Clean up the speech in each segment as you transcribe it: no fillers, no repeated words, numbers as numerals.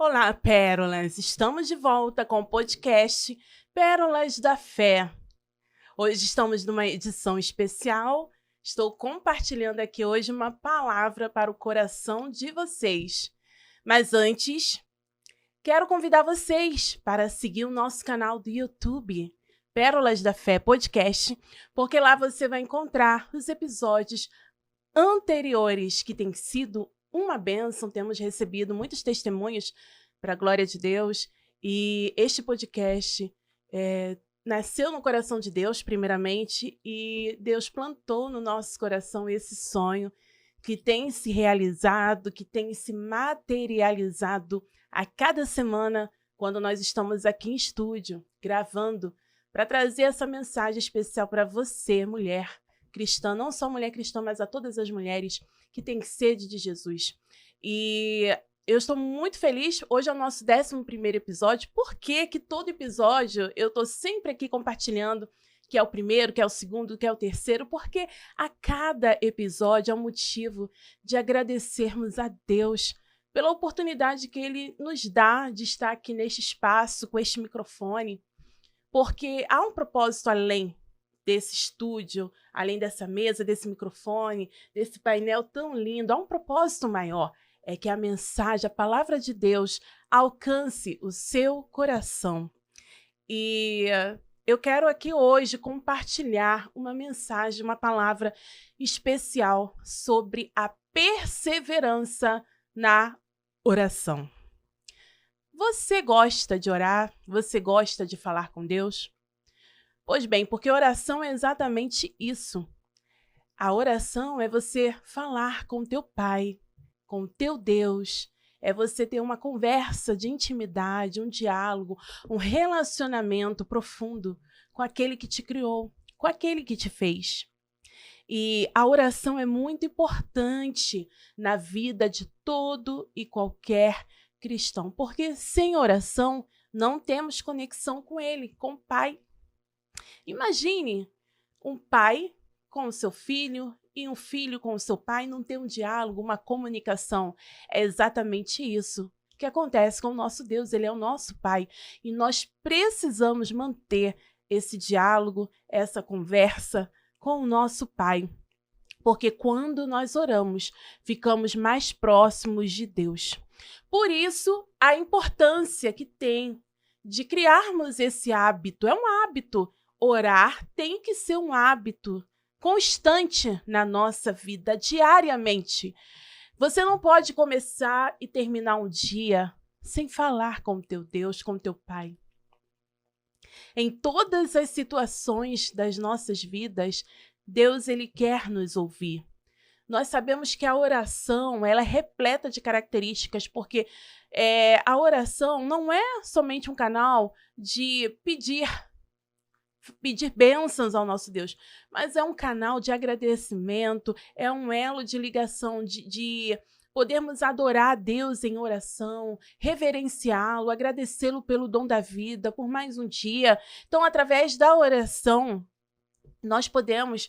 Olá, Pérolas! Estamos de volta com o podcast Pérolas da Fé. Hoje estamos numa edição especial. Estou compartilhando aqui hoje uma palavra para o coração de vocês. Mas antes, quero convidar vocês para seguir o nosso canal do YouTube, Pérolas da Fé Podcast, porque lá você vai encontrar os episódios anteriores que têm sido uma bênção. Temos recebido muitos testemunhos para a glória de Deus, e este podcast nasceu no coração de Deus, primeiramente, e Deus plantou no nosso coração esse sonho que tem se realizado, que tem se materializado a cada semana, quando nós estamos aqui em estúdio, gravando, para trazer essa mensagem especial para você, mulher cristã, não só mulher cristã, mas a todas as mulheres que têm sede de Jesus. E eu estou muito feliz. Hoje é o nosso 11º episódio. Por que todo episódio eu estou sempre aqui compartilhando que é o primeiro, que é o segundo, que é o terceiro? Porque a cada episódio é um motivo de agradecermos a Deus pela oportunidade que Ele nos dá de estar aqui neste espaço, com este microfone. Porque há um propósito além desse estúdio, além dessa mesa, desse microfone, desse painel tão lindo. Há um propósito maior. É que a mensagem, a palavra de Deus, alcance o seu coração. E eu quero aqui hoje compartilhar uma mensagem, uma palavra especial sobre a perseverança na oração. Você gosta de orar? Você gosta de falar com Deus? Pois bem, porque oração é exatamente isso. A oração é você falar com teu Pai, com o teu Deus, é você ter uma conversa de intimidade, um diálogo, um relacionamento profundo com aquele que te criou, com aquele que te fez. E a oração é muito importante na vida de todo e qualquer cristão, porque sem oração não temos conexão com Ele, com o Pai. Imagine um pai com o seu filho e um filho com o seu pai não ter um diálogo, uma comunicação. É exatamente isso que acontece com o nosso Deus. Ele é o nosso Pai e nós precisamos manter esse diálogo, essa conversa com o nosso Pai. Porque quando nós oramos, ficamos mais próximos de Deus. Por isso, a importância que tem de criarmos esse hábito. É um hábito. Orar tem que ser um hábito constante na nossa vida, diariamente. Você não pode começar e terminar um dia sem falar com o teu Deus, com o teu Pai. Em todas as situações das nossas vidas, Deus, Ele quer nos ouvir. Nós sabemos que a oração, ela é repleta de características, porque a oração não é somente um canal de pedir bênçãos ao nosso Deus, mas é um canal de agradecimento, é um elo de ligação, de podermos adorar a Deus em oração, reverenciá-lo, agradecê-lo pelo dom da vida, por mais um dia. Então, através da oração, nós podemos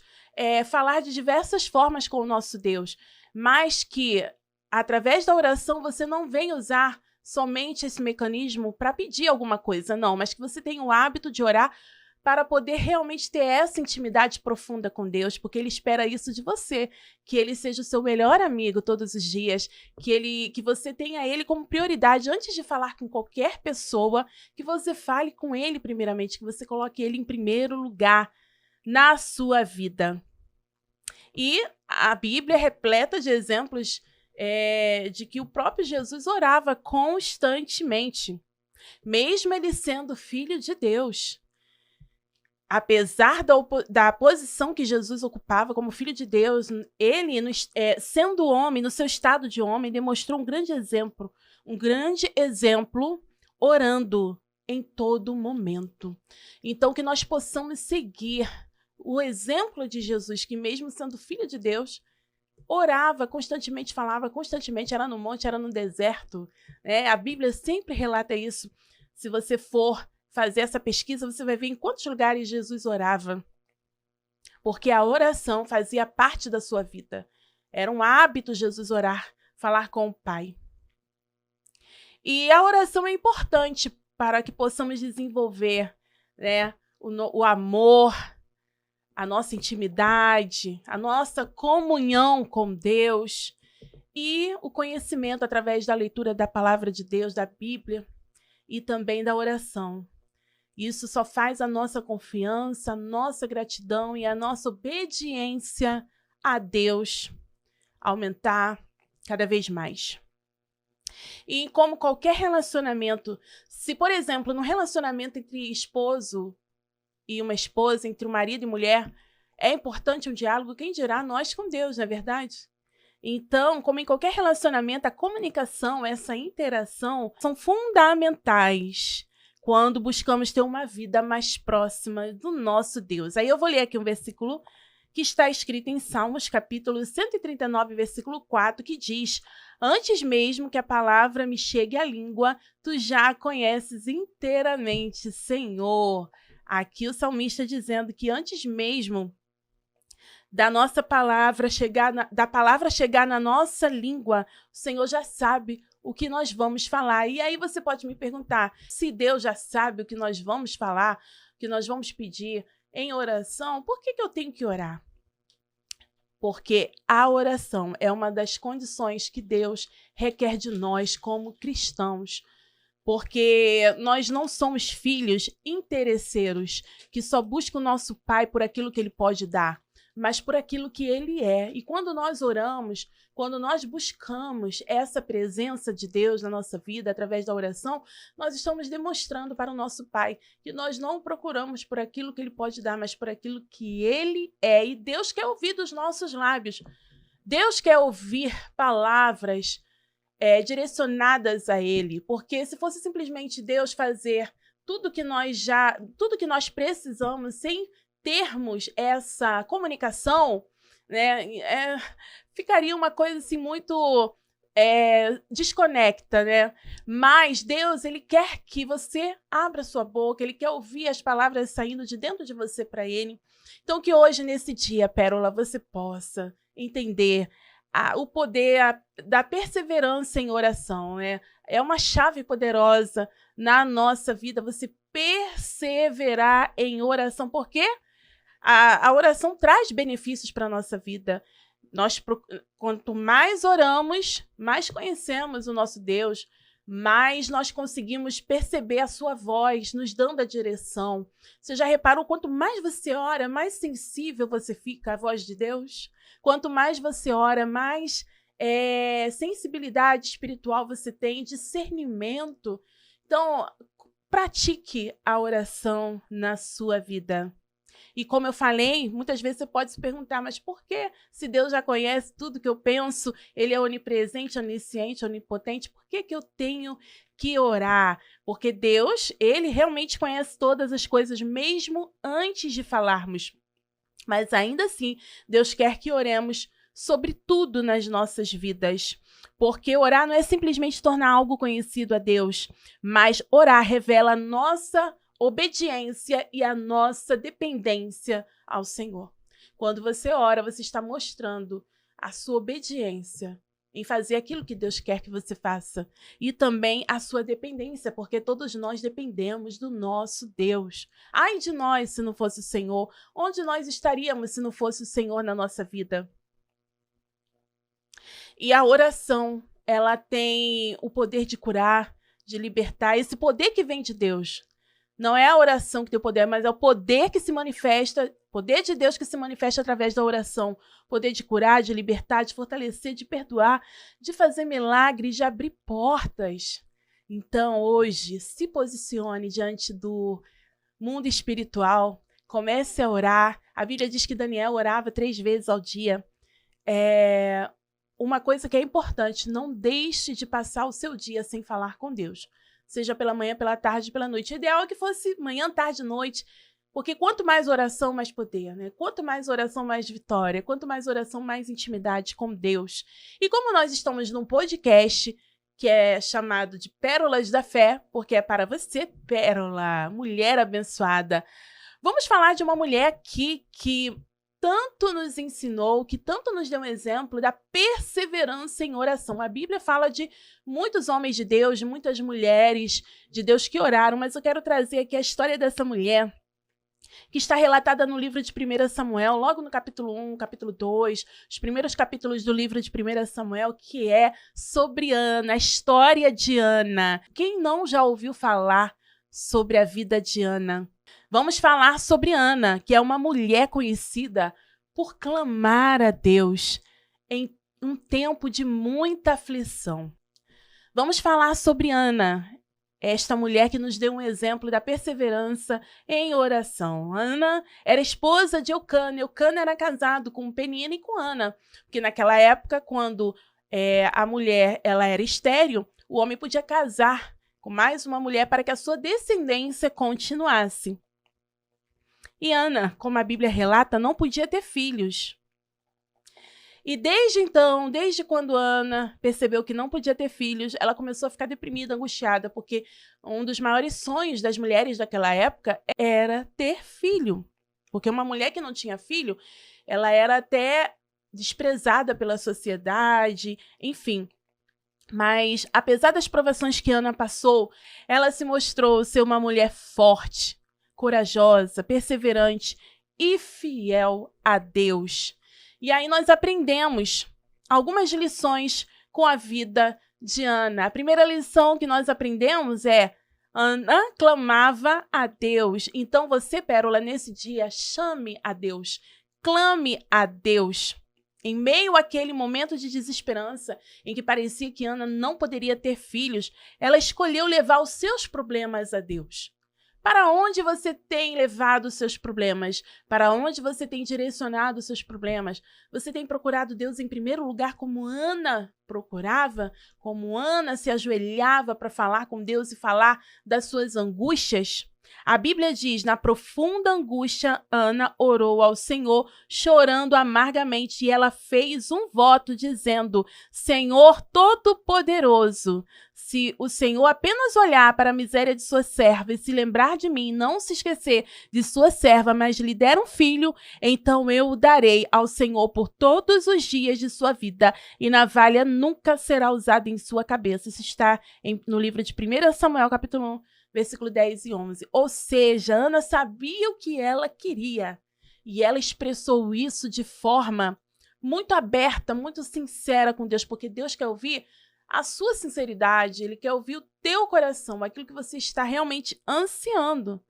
falar de diversas formas com o nosso Deus, mas que, através da oração, você não vem usar somente esse mecanismo para pedir alguma coisa, não, mas que você tenha o hábito de orar para poder realmente ter essa intimidade profunda com Deus, porque Ele espera isso de você, que Ele seja o seu melhor amigo todos os dias, que você tenha Ele como prioridade antes de falar com qualquer pessoa, que você fale com Ele primeiramente, que você coloque Ele em primeiro lugar na sua vida. E a Bíblia é repleta de exemplos de que o próprio Jesus orava constantemente, mesmo Ele sendo filho de Deus. Apesar da posição que Jesus ocupava como filho de Deus, ele, sendo homem, no seu estado de homem, demonstrou um grande exemplo orando em todo momento. Então, que nós possamos seguir o exemplo de Jesus, que mesmo sendo filho de Deus, orava constantemente, falava constantemente, era no monte, era no deserto. A Bíblia sempre relata isso. Se você for fazer essa pesquisa, você vai ver em quantos lugares Jesus orava. Porque a oração fazia parte da sua vida. Era um hábito Jesus orar, falar com o Pai. E a oração é importante para que possamos desenvolver, né, o amor, a nossa intimidade, a nossa comunhão com Deus e o conhecimento através da leitura da palavra de Deus, da Bíblia e também da oração. Isso só faz a nossa confiança, a nossa gratidão e a nossa obediência a Deus aumentar cada vez mais. E como qualquer relacionamento, se, por exemplo, num relacionamento entre esposo e uma esposa, entre um marido e mulher, é importante um diálogo, quem dirá nós com Deus, não é verdade? Então, como em qualquer relacionamento, a comunicação, essa interação são fundamentais quando buscamos ter uma vida mais próxima do nosso Deus. Aí eu vou ler aqui um versículo que está escrito em Salmos, capítulo 139, versículo 4, que diz: antes mesmo que a palavra me chegue à língua, tu já a conheces inteiramente, Senhor. Aqui o salmista dizendo que antes mesmo da nossa palavra da palavra chegar na nossa língua, o Senhor já sabe o que nós vamos falar. E aí você pode me perguntar, se Deus já sabe o que nós vamos falar, o que nós vamos pedir em oração, por que eu tenho que orar? Porque a oração é uma das condições que Deus requer de nós como cristãos. Porque nós não somos filhos interesseiros que só buscam o nosso Pai por aquilo que Ele pode dar, mas por aquilo que Ele é. E quando nós oramos, quando nós buscamos essa presença de Deus na nossa vida, através da oração, nós estamos demonstrando para o nosso Pai que nós não procuramos por aquilo que Ele pode dar, mas por aquilo que Ele é. E Deus quer ouvir dos nossos lábios. Deus quer ouvir palavras direcionadas a Ele, porque se fosse simplesmente Deus fazer tudo que nós precisamos sem termos essa comunicação, né, ficaria uma coisa assim muito desconecta, né? Mas Deus, Ele quer que você abra sua boca, Ele quer ouvir as palavras saindo de dentro de você para Ele. Então que hoje, nesse dia, Pérola, você possa entender o poder da perseverança em oração, né? É uma chave poderosa na nossa vida, você perseverar em oração, porque a oração traz benefícios para a nossa vida. Quanto mais oramos, mais conhecemos o nosso Deus, mais nós conseguimos perceber a sua voz, nos dando a direção. Você já reparou, quanto mais você ora, mais sensível você fica à voz de Deus? Quanto mais você ora, mais sensibilidade espiritual você tem, discernimento. Então, pratique a oração na sua vida. E como eu falei, muitas vezes você pode se perguntar, mas por que, se Deus já conhece tudo que eu penso, Ele é onipresente, onisciente, onipotente, por que eu tenho que orar? Porque Deus, Ele realmente conhece todas as coisas, mesmo antes de falarmos. Mas ainda assim, Deus quer que oremos sobre tudo nas nossas vidas. Porque orar não é simplesmente tornar algo conhecido a Deus, mas orar revela a nossa obediência e a nossa dependência ao Senhor. Quando você ora, você está mostrando a sua obediência em fazer aquilo que Deus quer que você faça. E também a sua dependência, porque todos nós dependemos do nosso Deus. Ai de nós se não fosse o Senhor. Onde nós estaríamos se não fosse o Senhor na nossa vida? E a oração, ela tem o poder de curar, de libertar, esse poder que vem de Deus. Não é a oração que tem o poder, mas é o poder que se manifesta, poder de Deus que se manifesta através da oração. Poder de curar, de libertar, de fortalecer, de perdoar, de fazer milagres, de abrir portas. Então, hoje, se posicione diante do mundo espiritual, comece a orar. A Bíblia diz que Daniel orava 3 vezes ao dia. Uma coisa que é importante, não deixe de passar o seu dia sem falar com Deus. Seja pela manhã, pela tarde, pela noite. O ideal é que fosse manhã, tarde, noite, porque quanto mais oração, mais poder, né? Quanto mais oração, mais vitória. Quanto mais oração, mais intimidade com Deus. E como nós estamos num podcast que é chamado de Pérolas da Fé, porque é para você, Pérola, mulher abençoada, vamos falar de uma mulher aqui que tanto nos ensinou, que tanto nos deu um exemplo da perseverança em oração. A Bíblia fala de muitos homens de Deus, de muitas mulheres de Deus que oraram, mas eu quero trazer aqui a história dessa mulher, que está relatada no livro de 1 Samuel, logo no capítulo 1, capítulo 2, os primeiros capítulos do livro de 1 Samuel, que é sobre Ana, a história de Ana. Quem não já ouviu falar sobre a vida de Ana? Vamos falar sobre Ana, que é uma mulher conhecida por clamar a Deus em um tempo de muita aflição. Vamos falar sobre Ana, esta mulher que nos deu um exemplo da perseverança em oração. Ana era esposa de Eucana. Eucana era casado com Penina e com Ana, porque naquela época, quando a mulher ela era estéril, o homem podia casar com mais uma mulher para que a sua descendência continuasse. E Ana, como a Bíblia relata, não podia ter filhos. E desde então, desde quando Ana percebeu que não podia ter filhos, ela começou a ficar deprimida, angustiada, porque um dos maiores sonhos das mulheres daquela época era ter filho. Porque uma mulher que não tinha filho, ela era até desprezada pela sociedade, enfim. Mas, apesar das provações que Ana passou, ela se mostrou ser uma mulher forte, corajosa, perseverante e fiel a Deus. E aí nós aprendemos algumas lições com a vida de Ana. A primeira lição que nós aprendemos é: Ana clamava a Deus. Então você, Pérola, nesse dia, chame a Deus, clame a Deus. Em meio àquele momento de desesperança, em que parecia que Ana não poderia ter filhos, ela escolheu levar os seus problemas a Deus. Para onde você tem levado os seus problemas? Para onde você tem direcionado os seus problemas? Você tem procurado Deus em primeiro lugar, como Ana procurava? Como Ana se ajoelhava para falar com Deus e falar das suas angústias? A Bíblia diz: na profunda angústia, Ana orou ao Senhor, chorando amargamente, e ela fez um voto dizendo: Senhor Todo-Poderoso, se o Senhor apenas olhar para a miséria de sua serva e se lembrar de mim, não se esquecer de sua serva, mas lhe der um filho, então eu o darei ao Senhor por todos os dias de sua vida, e navalha nunca será usada em sua cabeça. Isso está no livro de 1 Samuel, capítulo 1, versículo 10 e 11. Ou seja, Ana sabia o que ela queria, e ela expressou isso de forma muito aberta, muito sincera com Deus, porque Deus quer ouvir a sua sinceridade, Ele quer ouvir o teu coração, aquilo que você está realmente ansiando.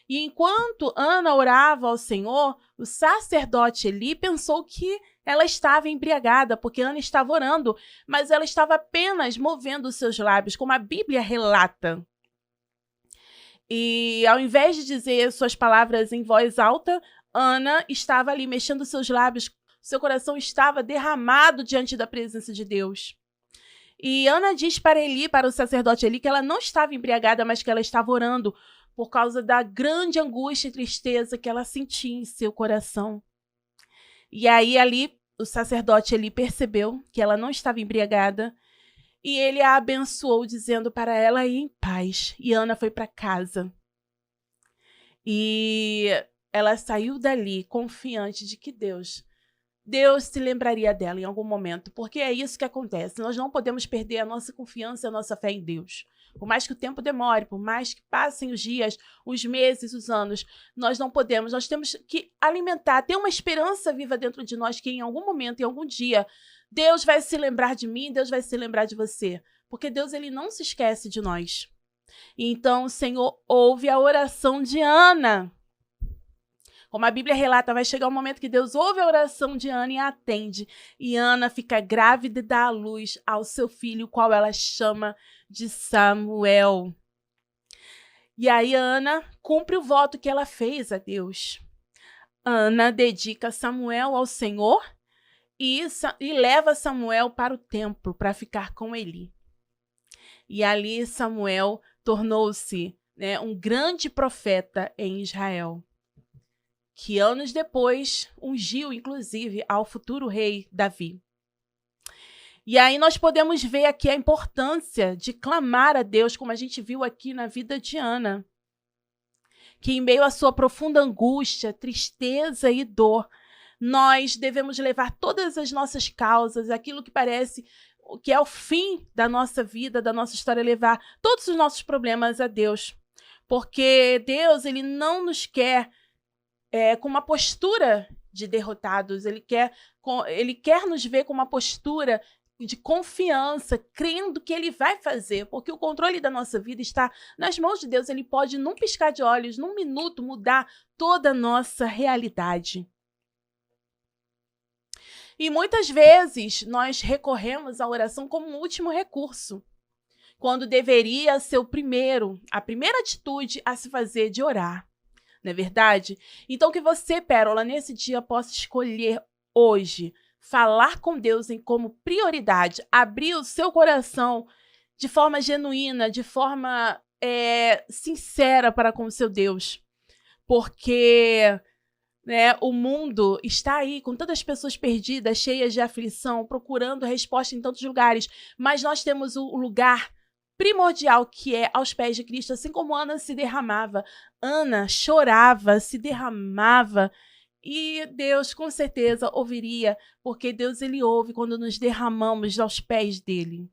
E enquanto Ana orava ao Senhor, o sacerdote Eli pensou que ela estava embriagada, porque Ana estava orando, mas ela estava apenas movendo os seus lábios, como a Bíblia relata. E ao invés de dizer suas palavras em voz alta, Ana estava ali mexendo seus lábios, seu coração estava derramado diante da presença de Deus. E Ana diz para Eli, para o sacerdote Eli, que ela não estava embriagada, mas que ela estava orando por causa da grande angústia e tristeza que ela sentia em seu coração. E aí ali o sacerdote Eli percebeu que ela não estava embriagada, e ele a abençoou, dizendo para ela ir em paz. E Ana foi para casa. E ela saiu dali confiante de que Deus se lembraria dela em algum momento, porque é isso que acontece. Nós não podemos perder a nossa confiança e a nossa fé em Deus. Por mais que o tempo demore, por mais que passem os dias, os meses, os anos, nós não podemos. Nós temos que alimentar, ter uma esperança viva dentro de nós que em algum momento, em algum dia, Deus vai se lembrar de mim, Deus vai se lembrar de você. Porque Deus, Ele não se esquece de nós. Então, o Senhor ouve a oração de Ana. Como a Bíblia relata, vai chegar um momento que Deus ouve a oração de Ana e a atende. E Ana fica grávida e dá à luz ao seu filho, o qual ela chama de Samuel. E aí Ana cumpre o voto que ela fez a Deus. Ana dedica Samuel ao Senhor e leva Samuel para o templo para ficar com Eli. E ali Samuel tornou-se, um grande profeta em Israel, que anos depois ungiu, inclusive, ao futuro rei Davi. E aí nós podemos ver aqui a importância de clamar a Deus, como a gente viu aqui na vida de Ana, que em meio à sua profunda angústia, tristeza e dor, nós devemos levar todas as nossas causas, aquilo que parece que é o fim da nossa vida, da nossa história, levar todos os nossos problemas a Deus. Porque Deus, ele não nos quer com uma postura de derrotados, ele quer nos ver com uma postura de confiança, crendo que ele vai fazer, porque o controle da nossa vida está nas mãos de Deus. Ele pode, num piscar de olhos, num minuto, mudar toda a nossa realidade. E muitas vezes nós recorremos à oração como um último recurso, quando deveria ser a primeira atitude a se fazer de orar. Não é verdade? Então que você, Pérola, nesse dia possa escolher hoje falar com Deus como prioridade, abrir o seu coração de forma genuína, de forma sincera para com o seu Deus. Porque o mundo está aí com tantas pessoas perdidas, cheias de aflição, procurando resposta em tantos lugares, mas nós temos o lugar primordial que é aos pés de Cristo, assim como Ana se derramava. Ana chorava, se derramava, e Deus com certeza ouviria, porque Deus ele ouve quando nos derramamos aos pés dele.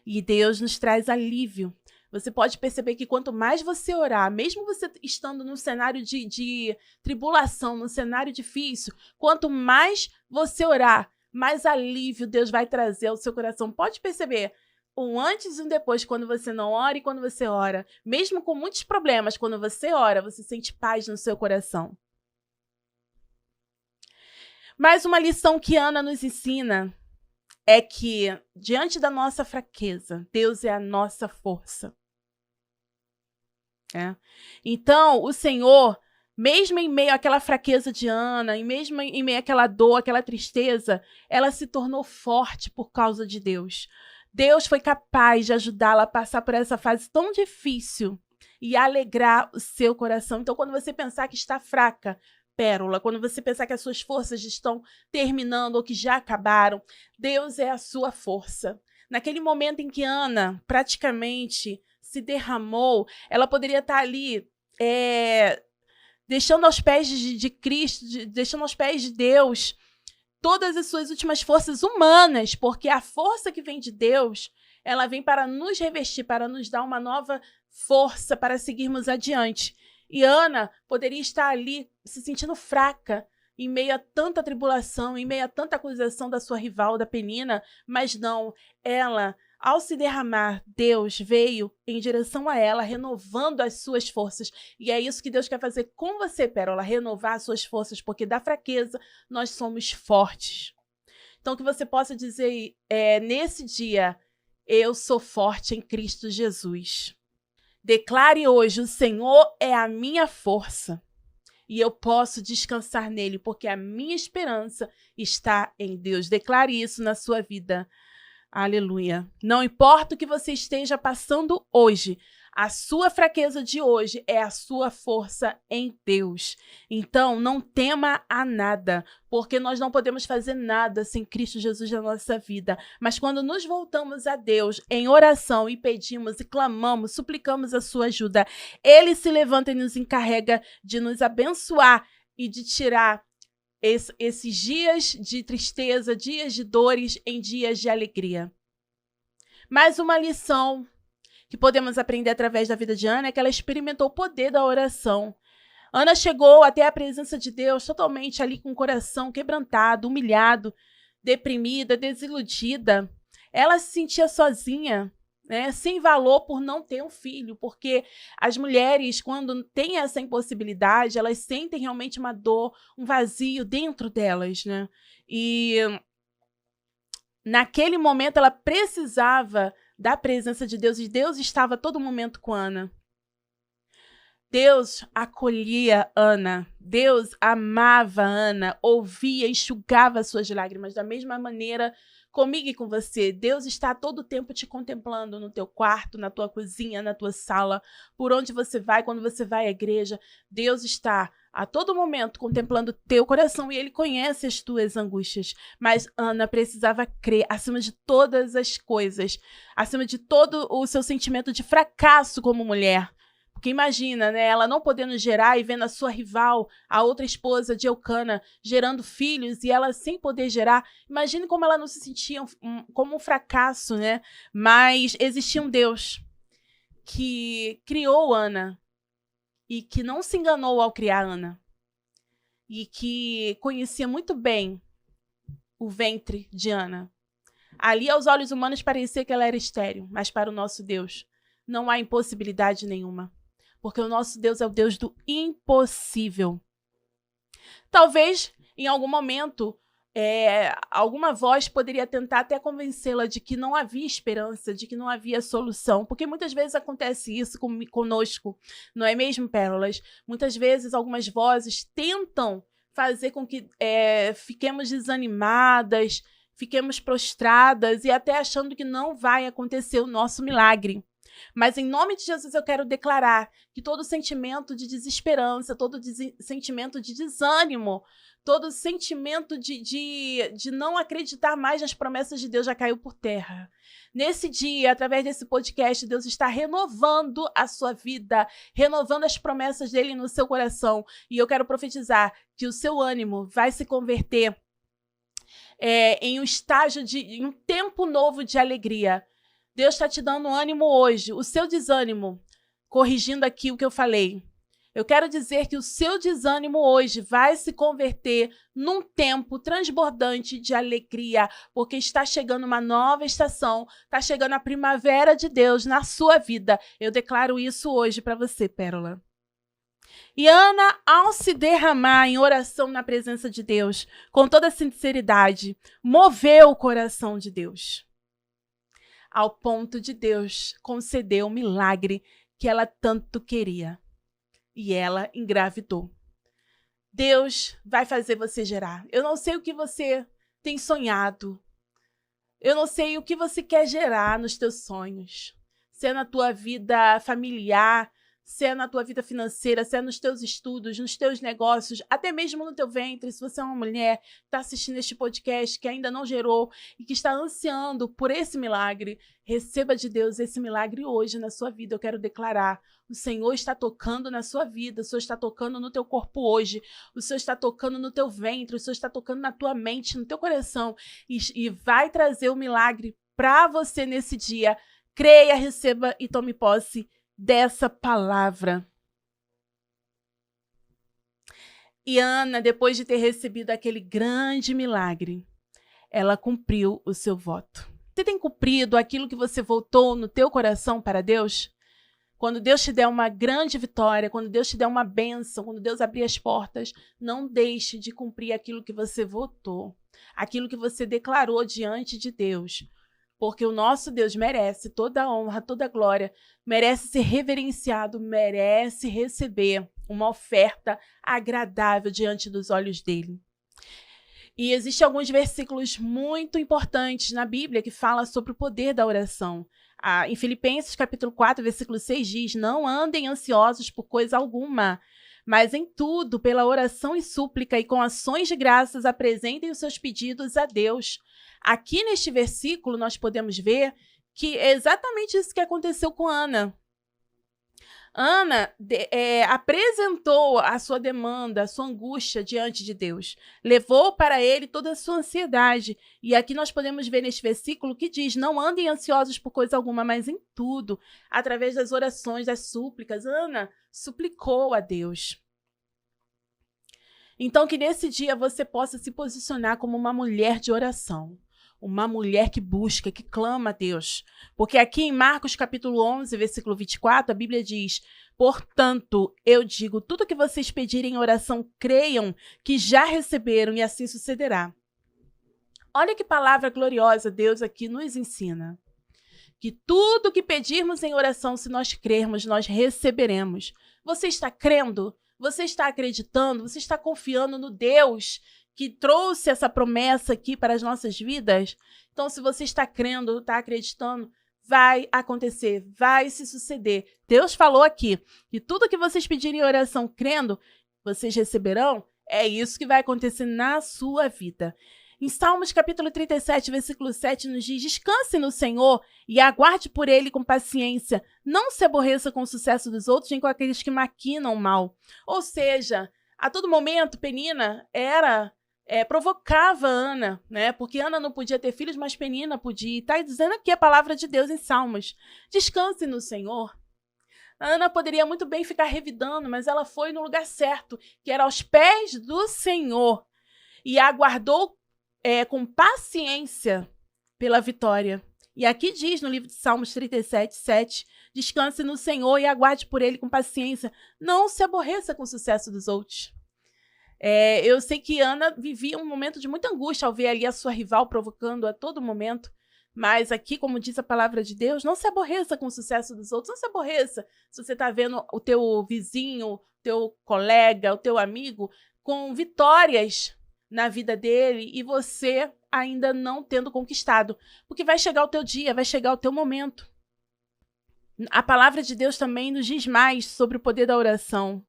E Deus nos traz alívio. Você pode perceber que quanto mais você orar, mesmo você estando num cenário de tribulação, num cenário difícil, quanto mais você orar, mais alívio Deus vai trazer ao seu coração. Pode perceber um antes e um depois, quando você não ora e quando você ora. Mesmo com muitos problemas, quando você ora, você sente paz no seu coração. Mais uma lição que Ana nos ensina é que, diante da nossa fraqueza, Deus é a nossa força. Então, o Senhor, mesmo em meio àquela fraqueza de Ana, e mesmo em meio àquela dor, àquela tristeza, ela se tornou forte por causa de Deus. Deus foi capaz de ajudá-la a passar por essa fase tão difícil e alegrar o seu coração. Então, quando você pensar que está fraca, Pérola, quando você pensar que as suas forças estão terminando ou que já acabaram, Deus é a sua força. Naquele momento em que Ana praticamente se derramou, ela poderia estar ali deixando aos pés de Cristo, deixando aos pés de Deus todas as suas últimas forças humanas, porque a força que vem de Deus, ela vem para nos revestir, para nos dar uma nova força para seguirmos adiante. E Ana poderia estar ali se sentindo fraca, em meio a tanta tribulação, em meio a tanta acusação da sua rival, da Penina, mas não, ela, ao se derramar, Deus veio em direção a ela, renovando as suas forças. E é isso que Deus quer fazer com você, Pérola, renovar as suas forças, porque da fraqueza nós somos fortes. Então que você possa dizer nesse dia, eu sou forte em Cristo Jesus. Declare hoje, o Senhor é a minha força e eu posso descansar nele, porque a minha esperança está em Deus. Declare isso na sua vida. Aleluia. Não importa o que você esteja passando hoje, a sua fraqueza de hoje é a sua força em Deus. Então, não tema a nada, porque nós não podemos fazer nada sem Cristo Jesus na nossa vida. Mas quando nos voltamos a Deus em oração e pedimos e clamamos, suplicamos a sua ajuda, Ele se levanta e nos encarrega de nos abençoar e de tirar esses dias de tristeza, dias de dores em dias de alegria. Mais uma lição que podemos aprender através da vida de Ana é que ela experimentou o poder da oração. Ana chegou até a presença de Deus totalmente ali com o coração quebrantado, humilhado, deprimida, desiludida. Ela se sentia sozinha, sem valor por não ter um filho, porque as mulheres, quando têm essa impossibilidade, elas sentem realmente uma dor, um vazio dentro delas, E naquele momento ela precisava da presença de Deus, e Deus estava a todo momento com Ana. Deus acolhia Ana, Deus amava Ana, ouvia, enxugava suas lágrimas. Da mesma maneira, comigo e com você, Deus está a todo tempo te contemplando no teu quarto, na tua cozinha, na tua sala, por onde você vai, quando você vai à igreja. Deus está a todo momento contemplando teu coração e Ele conhece as tuas angústias. Mas Ana precisava crer acima de todas as coisas, acima de todo o seu sentimento de fracasso como mulher, Porque imagina, né, ela não podendo gerar e vendo a sua rival, a outra esposa de Eucana, gerando filhos e ela sem poder gerar. Imagine como ela não se sentia como um fracasso, né? Mas existia um Deus que criou Ana e que não se enganou ao criar Ana e que conhecia muito bem o ventre de Ana. Ali, aos olhos humanos, parecia que ela era estéril, mas para o nosso Deus não há impossibilidade nenhuma, porque o nosso Deus é o Deus do impossível. Talvez, em algum momento, alguma voz poderia tentar até convencê-la de que não havia esperança, de que não havia solução, porque muitas vezes acontece isso conosco, não é mesmo, Pérolas? Muitas vezes algumas vozes tentam fazer com que fiquemos desanimadas, fiquemos prostradas e até achando que não vai acontecer o nosso milagre. Mas em nome de Jesus eu quero declarar que todo sentimento de desesperança, todo sentimento de desânimo, todo sentimento de não acreditar mais nas promessas de Deus já caiu por terra. Nesse dia, através desse podcast, Deus está renovando a sua vida, renovando as promessas dele no seu coração. E eu quero profetizar que o seu ânimo vai se converter em um tempo novo de alegria. Deus está te dando ânimo hoje. O seu desânimo, corrigindo aqui o que eu falei, eu quero dizer que o seu desânimo hoje vai se converter num tempo transbordante de alegria, porque está chegando uma nova estação, está chegando a primavera de Deus na sua vida. Eu declaro isso hoje para você, Pérola. E Ana, ao se derramar em oração na presença de Deus, com toda sinceridade, moveu o coração de Deus, ao ponto de Deus conceder o milagre que ela tanto queria. E ela engravidou. Deus vai fazer você gerar. Eu não sei o que você tem sonhado. Eu não sei o que você quer gerar nos teus sonhos. Se é na tua vida familiar, se é na tua vida financeira, se é nos teus estudos, nos teus negócios, até mesmo no teu ventre. Se você é uma mulher que está assistindo este podcast, que ainda não gerou e que está ansiando por esse milagre, receba de Deus esse milagre hoje na sua vida. Eu quero declarar, o Senhor está tocando na sua vida, o Senhor está tocando no teu corpo hoje, o Senhor está tocando no teu ventre, o Senhor está tocando na tua mente, no teu coração e vai trazer o milagre para você nesse dia. Creia, receba e tome posse dessa palavra. E Ana, depois de ter recebido aquele grande milagre, ela cumpriu o seu voto. Você tem cumprido aquilo que você votou no teu coração para Deus? Quando Deus te der uma grande vitória, quando Deus te der uma bênção, quando Deus abrir as portas, não deixe de cumprir aquilo que você votou, aquilo que você declarou diante de Deus. Porque o nosso Deus merece toda a honra, toda a glória, merece ser reverenciado, merece receber uma oferta agradável diante dos olhos dele. E existem alguns versículos muito importantes na Bíblia que falam sobre o poder da oração. Em Filipenses capítulo 4, versículo 6 diz: não andem ansiosos por coisa alguma, mas em tudo, pela oração e súplica e com ações de graças, apresentem os seus pedidos a Deus. Aqui neste versículo nós podemos ver que é exatamente isso que aconteceu com Ana. Ana apresentou a sua demanda, a sua angústia diante de Deus. Levou para ele toda a sua ansiedade. E aqui nós podemos ver neste versículo que diz: não andem ansiosos por coisa alguma, mas em tudo, através das orações, das súplicas. Ana suplicou a Deus. Então que nesse dia você possa se posicionar como uma mulher de oração. Uma mulher que busca, que clama a Deus. Porque aqui em Marcos capítulo 11, versículo 24, a Bíblia diz: portanto, eu digo, tudo que vocês pedirem em oração, creiam que já receberam e assim sucederá. Olha que palavra gloriosa Deus aqui nos ensina. Que tudo que pedirmos em oração, se nós crermos, nós receberemos. Você está crendo? Você está acreditando? Você está confiando no Deus que trouxe essa promessa aqui para as nossas vidas? Então, se você está crendo, está acreditando, vai acontecer, vai se suceder. Deus falou aqui que tudo que vocês pedirem em oração crendo, vocês receberão. É isso que vai acontecer na sua vida. Em Salmos capítulo 37, versículo 7, nos diz: descanse no Senhor e aguarde por ele com paciência. Não se aborreça com o sucesso dos outros, nem com aqueles que maquinam mal. Ou seja, a todo momento, Penina provocava Ana, né? Porque Ana não podia ter filhos, mas Penina podia. E está dizendo aqui a palavra de Deus em Salmos: descanse no Senhor. A Ana poderia muito bem ficar revidando, mas ela foi no lugar certo, que era aos pés do Senhor, e aguardou com paciência pela vitória. E aqui diz no livro de Salmos 37, 7, descanse no Senhor e aguarde por ele com paciência. Não se aborreça com o sucesso dos outros. Eu sei que Ana vivia um momento de muita angústia ao ver ali a sua rival provocando a todo momento. Mas aqui, como diz a palavra de Deus, não se aborreça com o sucesso dos outros. Não se aborreça se você está vendo o teu vizinho, o teu colega, o teu amigo com vitórias na vida dele e você ainda não tendo conquistado. Porque vai chegar o teu dia, vai chegar o teu momento. A palavra de Deus também nos diz mais sobre o poder da oração.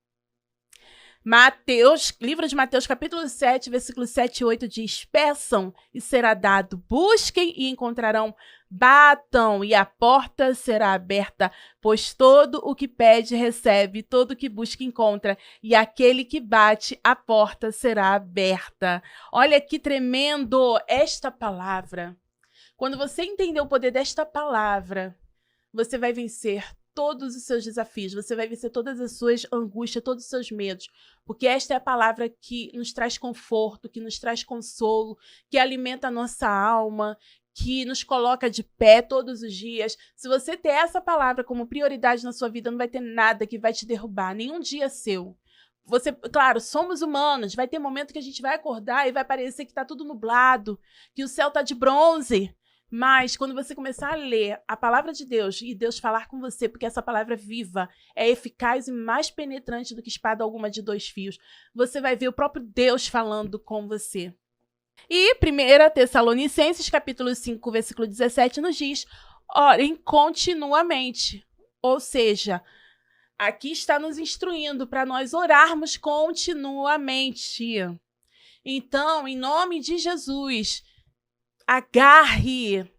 Livro de Mateus, capítulo 7, versículos 7 e 8 diz: peçam e será dado, busquem e encontrarão, batam e a porta será aberta, pois todo o que pede recebe, todo o que busca encontra, e aquele que bate, a porta será aberta. Olha que tremendo esta palavra. Quando você entender o poder desta palavra, você vai vencer todos os seus desafios, você vai vencer todas as suas angústias, todos os seus medos, porque esta é a palavra que nos traz conforto, que nos traz consolo, que alimenta a nossa alma, que nos coloca de pé todos os dias. Se você ter essa palavra como prioridade na sua vida, não vai ter nada que vai te derrubar, nenhum dia seu. Claro, somos humanos, vai ter momento que a gente vai acordar e vai parecer que está tudo nublado, que o céu está de bronze. Mas quando você começar a ler a palavra de Deus e Deus falar com você, porque essa palavra é viva, é eficaz e mais penetrante do que espada alguma de 2 fios, você vai ver o próprio Deus falando com você. E 1 Tessalonicenses, capítulo 5, versículo 17, nos diz: orem continuamente. Ou seja, aqui está nos instruindo para nós orarmos continuamente. Então, em nome de Jesus, agarre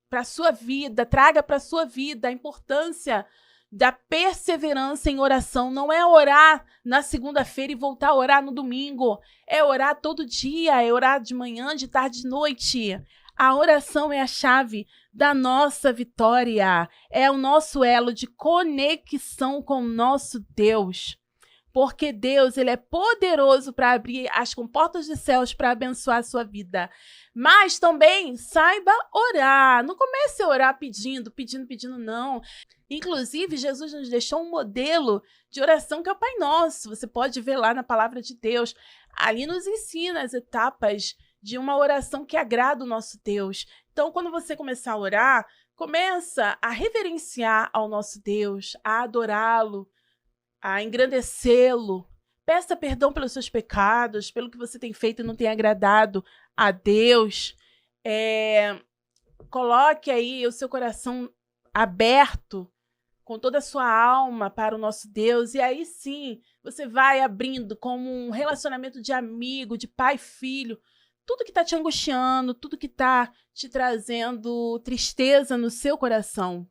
para a sua vida, traga para a sua vida a importância da perseverança em oração. Não é orar na segunda-feira e voltar a orar no domingo. É orar todo dia, é orar de manhã, de tarde, de noite. A oração é a chave da nossa vitória. É o nosso elo de conexão com o nosso Deus. Porque Deus, ele é poderoso para abrir as comportas dos céus para abençoar a sua vida. Mas também saiba orar. Não comece a orar pedindo, não. Inclusive, Jesus nos deixou um modelo de oração que é o Pai Nosso. Você pode ver lá na palavra de Deus. Ali nos ensina as etapas de uma oração que agrada o nosso Deus. Então, quando você começar a orar, começa a reverenciar ao nosso Deus, a adorá-lo, a engrandecê-lo. Peça perdão pelos seus pecados, pelo que você tem feito e não tem agradado a Deus. Coloque aí o seu coração aberto, com toda a sua alma para o nosso Deus. E aí sim, você vai abrindo como um relacionamento de amigo, de pai e filho, tudo que está te angustiando, tudo que está te trazendo tristeza no seu coração.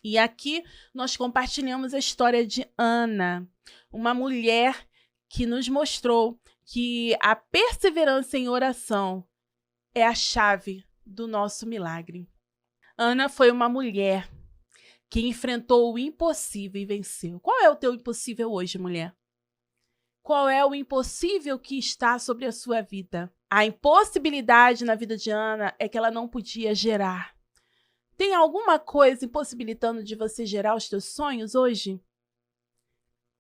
E aqui nós compartilhamos a história de Ana, uma mulher que nos mostrou que a perseverança em oração é a chave do nosso milagre. Ana foi uma mulher que enfrentou o impossível e venceu. Qual é o teu impossível hoje, mulher? Qual é o impossível que está sobre a sua vida? A impossibilidade na vida de Ana é que ela não podia gerar. Tem alguma coisa impossibilitando de você gerar os teus sonhos hoje?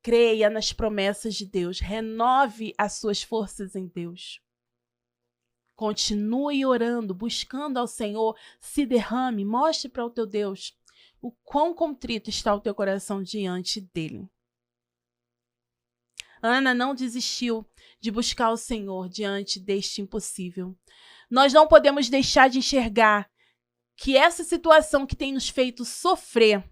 Creia nas promessas de Deus. Renove as suas forças em Deus. Continue orando, buscando ao Senhor. Se derrame, mostre para o teu Deus o quão contrito está o teu coração diante dele. Ana não desistiu de buscar o Senhor diante deste impossível. Nós não podemos deixar de enxergar que essa situação que tem nos feito sofrer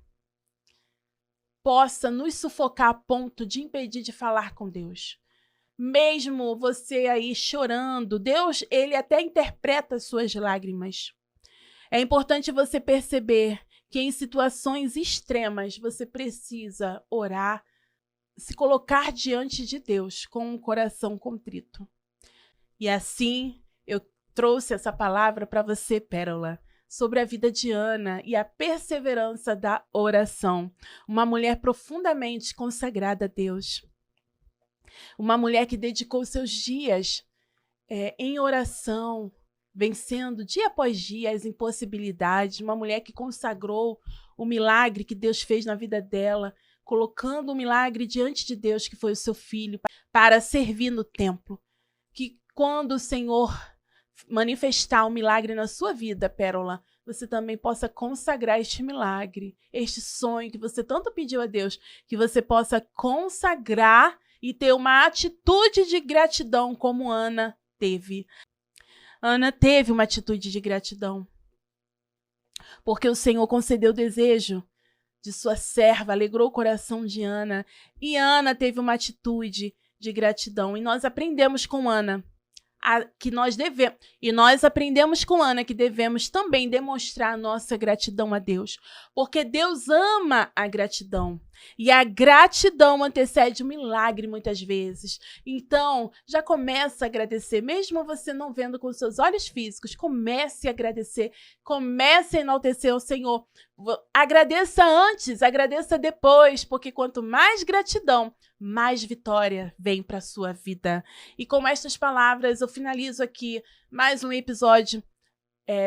possa nos sufocar a ponto de impedir de falar com Deus. mesmo você aí chorando, Deus, ele até interpreta as suas lágrimas. É importante você perceber que em situações extremas você precisa orar, se colocar diante de Deus com um coração contrito. E assim eu trouxe essa palavra para você, Pérola, sobre a vida de Ana e a perseverança da oração. Uma mulher profundamente consagrada a Deus. Uma mulher que dedicou seus dias em oração, vencendo dia após dia as impossibilidades. Uma mulher que consagrou o milagre que Deus fez na vida dela, colocando o milagre diante de Deus, que foi o seu filho, para servir no templo. Que quando o Senhor manifestar um milagre na sua vida, Pérola, você também possa consagrar este milagre, este sonho que você tanto pediu a Deus, que você possa consagrar e ter uma atitude de gratidão como Ana teve. Ana teve uma atitude de gratidão, porque o Senhor concedeu o desejo de sua serva, alegrou o coração de Ana, e Ana teve uma atitude de gratidão. E nós aprendemos com Ana que nós devemos, e nós aprendemos com Ana que devemos também demonstrar a nossa gratidão a Deus, porque Deus ama a gratidão, e a gratidão antecede o milagre muitas vezes. Então, já começa a agradecer, mesmo você não vendo com seus olhos físicos, comece a agradecer, comece a enaltecer o Senhor. Agradeça antes, agradeça depois, porque quanto mais gratidão, mais vitória vem para a sua vida. E com estas palavras, eu finalizo aqui mais um episódio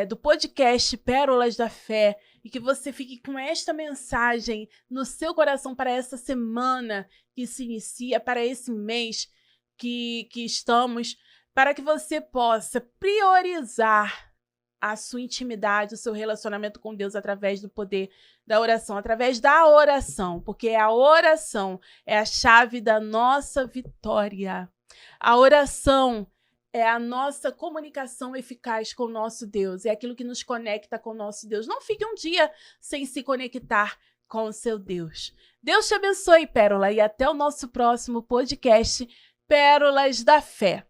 do podcast Pérolas da Fé, e que você fique com esta mensagem no seu coração para essa semana que se inicia, para esse mês que estamos, para que você possa priorizar a sua intimidade, o seu relacionamento com Deus através do poder da oração, através da oração, porque a oração é a chave da nossa vitória. A oração é a nossa comunicação eficaz com o nosso Deus, é aquilo que nos conecta com o nosso Deus. Não fique um dia sem se conectar com o seu Deus. Deus te abençoe, Pérola, e até o nosso próximo podcast, Pérolas da Fé.